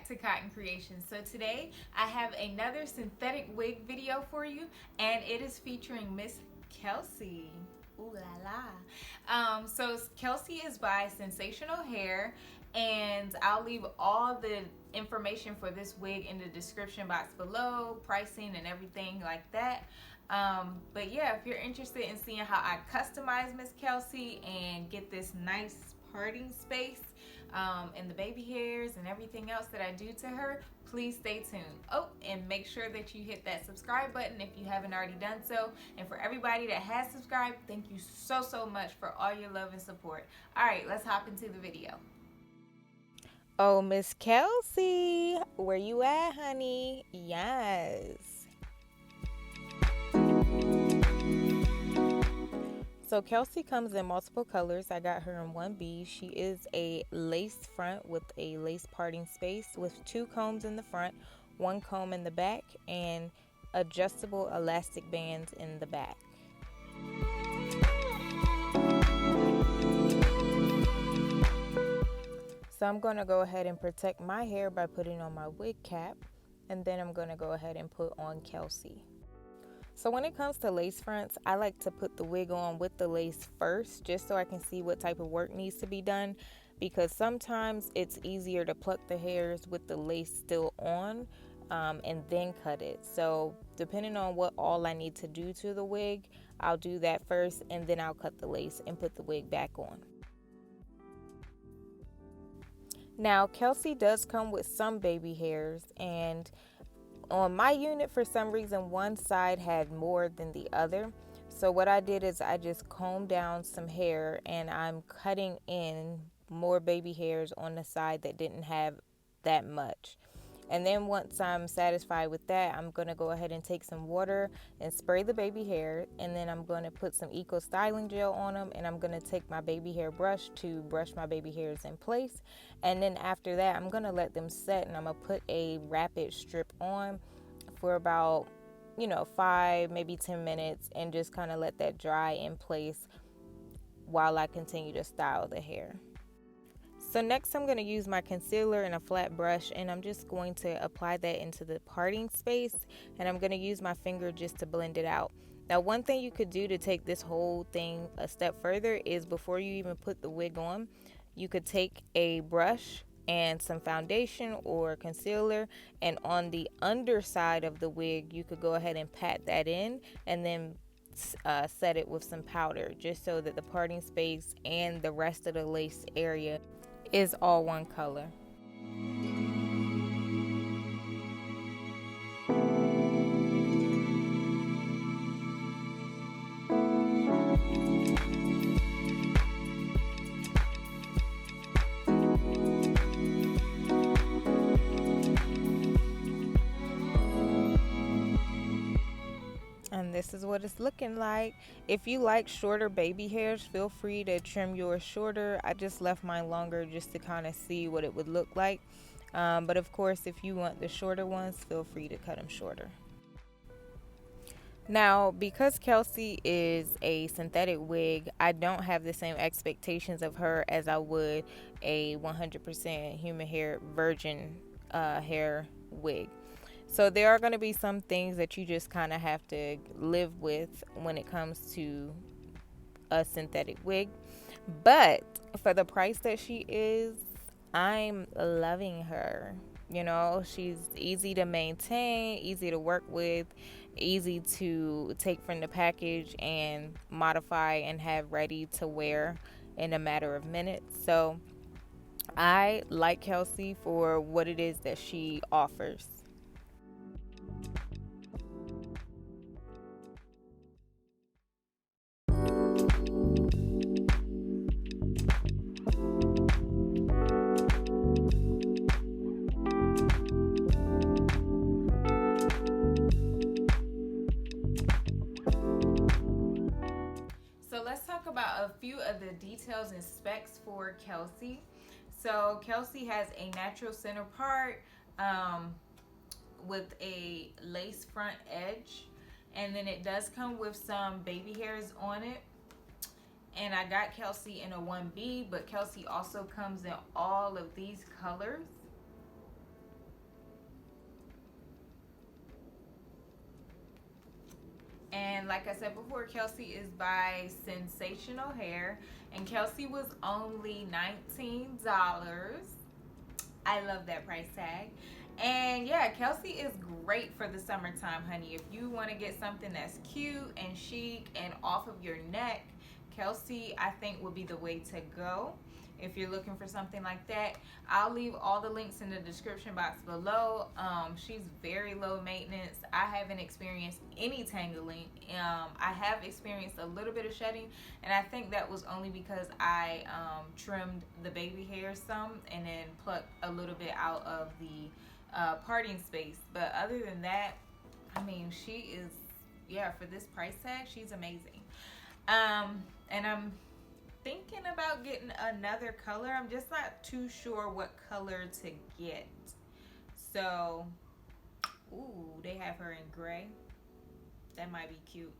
to Cotton Creations. So today I have another synthetic wig video for you, and it is featuring Miss Kelsey. Ooh la la. So Kelsey is by Sensational Hair, and I'll leave all the information for this wig in the description box below, pricing and everything like that. But yeah, if you're interested in seeing how I customize Miss Kelsey and get this nice parting space, and the baby hairs and everything else that I do to her, please stay tuned. Oh, and make sure that you hit that subscribe button if you haven't already done so. And for everybody that has subscribed, thank you so much for all your love and support. All right, let's hop into the video. Oh, Miss Kelsey, where you at, honey? Yes. So Kelsey comes in multiple colors. I got her in 1B. She is a lace front with a lace parting space with 2 combs in the front, 1 comb in the back, and adjustable elastic bands in the back. So I'm going to go ahead and protect my hair by putting on my wig cap, and then I'm going to go ahead and put on Kelsey. So when it comes to lace fronts, I like to put the wig on with the lace first, just so I can see what type of work needs to be done, because sometimes it's easier to pluck the hairs with the lace still on, and then cut it. So depending on what all I need to do to the wig, I'll do that first, and then I'll cut the lace and put the wig back on. Now Kelsey does come with some baby hairs, and on my unit, for some reason, one side had more than the other. So what I did is I just combed down some hair, and I'm cutting in more baby hairs on the side that didn't have that much. And then once I'm satisfied with that, I'm going to go ahead and take some water and spray the baby hair. And then I'm going to put some Eco Styling Gel on them. And I'm going to take my baby hair brush to brush my baby hairs in place. And then after that, I'm going to let them set. And I'm going to put a rapid strip on for about, 5, maybe 10 minutes. And just kind of let that dry in place while I continue to style the hair. So next I'm going to use my concealer and a flat brush, and I'm just going to apply that into the parting space, and I'm going to use my finger just to blend it out. Now one thing you could do to take this whole thing a step further is before you even put the wig on, you could take a brush and some foundation or concealer, and on the underside of the wig you could go ahead and pat that in, and then set it with some powder, just so that the parting space and the rest of the lace area is all one color. And this is what it's looking like. If you like shorter baby hairs, feel free to trim yours shorter. I just left mine longer just to kind of see what it would look like. But of course, if you want the shorter ones, feel free to cut them shorter. Now, because Kelsey is a synthetic wig, I don't have the same expectations of her as I would a 100% human hair virgin hair wig. So there are going to be some things that you just kind of have to live with when it comes to a synthetic wig. But for the price that she is, I'm loving her. She's easy to maintain, easy to work with, easy to take from the package and modify and have ready to wear in a matter of minutes. So I like Kelsey for what it is that she offers. About a few of the details and specs for Kelsey. So Kelsey has a natural center part with a lace front edge, and then it does come with some baby hairs on it. And I got Kelsey in a 1B, but Kelsey also comes in all of these colors. And like I said before, Kelsey is by Sensational Hair, and Kelsey was only $19. I love that price tag. And yeah, Kelsey is great for the summertime, honey. If you want to get something that's cute and chic and off of your neck, Kelsey, I think, would be the way to go if you're looking for something like that. I'll leave all the links in the description box below. She's very low maintenance. I haven't experienced any tangling. I have experienced a little bit of shedding, and I think that was only because I trimmed the baby hair some and then plucked a little bit out of the parting space. But other than that, I mean, she is, yeah, for this price tag, she's amazing. And I'm thinking about getting another color. I'm just not too sure what color to get. So, ooh, they have her in gray. That might be cute.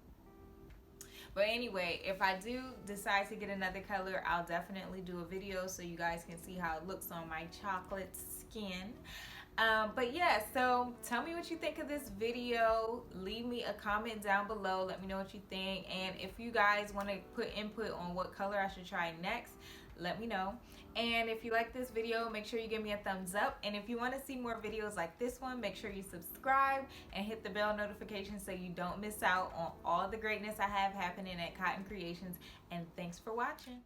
But anyway, if I do decide to get another color, I'll definitely do a video so you guys can see how it looks on my chocolate skin. But yeah, so tell me what you think of this video. Leave me a comment down below. Let me know what you think. And if you guys want to put input on what color I should try next, let me know. And if you like this video, make sure you give me a thumbs up. And if you want to see more videos like this one, make sure you subscribe and hit the bell notification so you don't miss out on all the greatness I have happening at Cotton Creations. And thanks for watching.